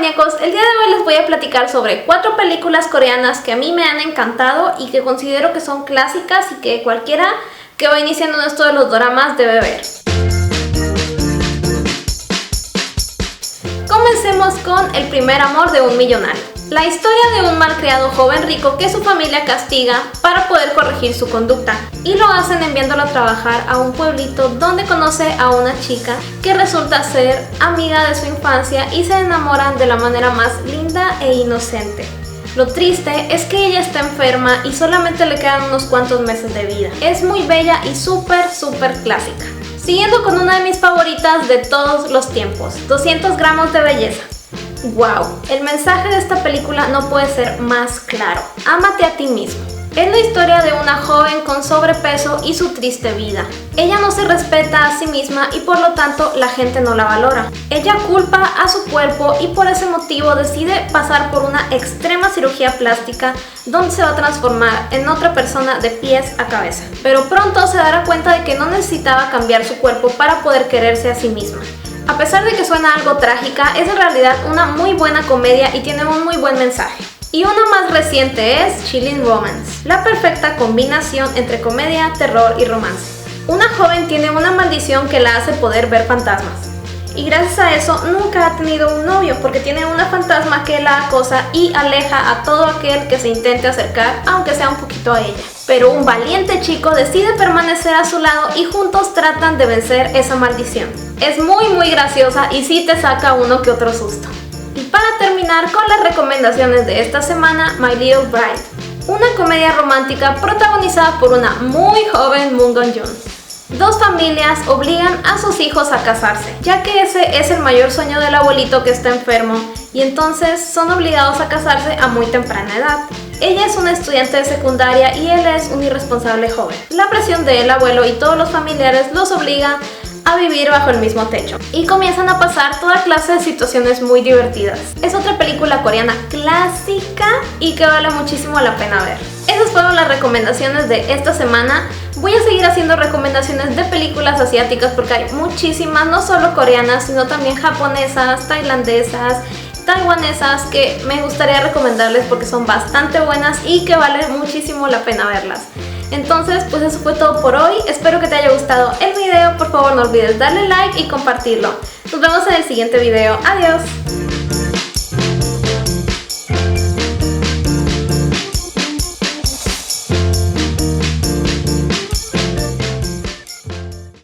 maníacos, el día de hoy les voy a platicar sobre 4 películas coreanas que a mí me han encantado y que considero que son clásicas y que cualquiera que va iniciando en esto de los doramas debe ver. Comencemos con El primer amor de un millonario. La historia de un malcriado joven rico que su familia castiga para poder corregir su conducta, y lo hacen enviándolo a trabajar a un pueblito donde conoce a una chica que resulta ser amiga de su infancia y se enamoran de la manera más linda e inocente. Lo triste es que ella está enferma y solamente le quedan unos cuantos meses de vida. Es muy bella y súper clásica. Siguiendo con una de mis favoritas de todos los tiempos, 200 gramos de belleza. ¡Wow! El mensaje de esta película no puede ser más claro. Ámate a ti mismo. Es la historia de una joven con sobrepeso y su triste vida. Ella no se respeta a sí misma y por lo tanto la gente no la valora. Ella culpa a su cuerpo y por ese motivo decide pasar por una extrema cirugía plástica donde se va a transformar en otra persona de pies a cabeza. Pero pronto se dará cuenta de que no necesitaba cambiar su cuerpo para poder quererse a sí misma. A pesar de que suena algo trágica, es en realidad una muy buena comedia y tiene un muy buen mensaje. Y una más reciente es Chilling Romance, la perfecta combinación entre comedia, terror y romance. Una joven tiene una maldición que la hace poder ver fantasmas. Y gracias a eso nunca ha tenido un novio porque tiene una fantasma que la acosa y aleja a todo aquel que se intente acercar, aunque sea un poquito a ella. Pero un valiente chico decide permanecer a su lado y juntos tratan de vencer esa maldición. Es muy graciosa y sí te saca uno que otro susto. Y para terminar con las recomendaciones de esta semana, My Little Bride, una comedia romántica protagonizada por una muy joven Moon Go-yoon. Dos familias obligan a sus hijos a casarse, ya que ese es el mayor sueño del abuelito que está enfermo, y entonces son obligados a casarse a muy temprana edad. Ella es una estudiante de secundaria y él es un irresponsable joven. La presión del abuelo y todos los familiares los obligan a vivir bajo el mismo techo y comienzan a pasar toda clase de situaciones muy divertidas. Es otra película coreana clásica y que vale muchísimo la pena ver. Esas fueron las recomendaciones de esta semana. Voy a seguir haciendo recomendaciones de películas asiáticas porque hay muchísimas, no solo coreanas, sino también japonesas, tailandesas, taiwanesas, que me gustaría recomendarles porque son bastante buenas y que vale muchísimo la pena verlas. Entonces, pues eso fue todo por hoy. Espero que te haya gustado el video. Por favor, no olvides darle like y compartirlo. Nos vemos en el siguiente video. Adiós.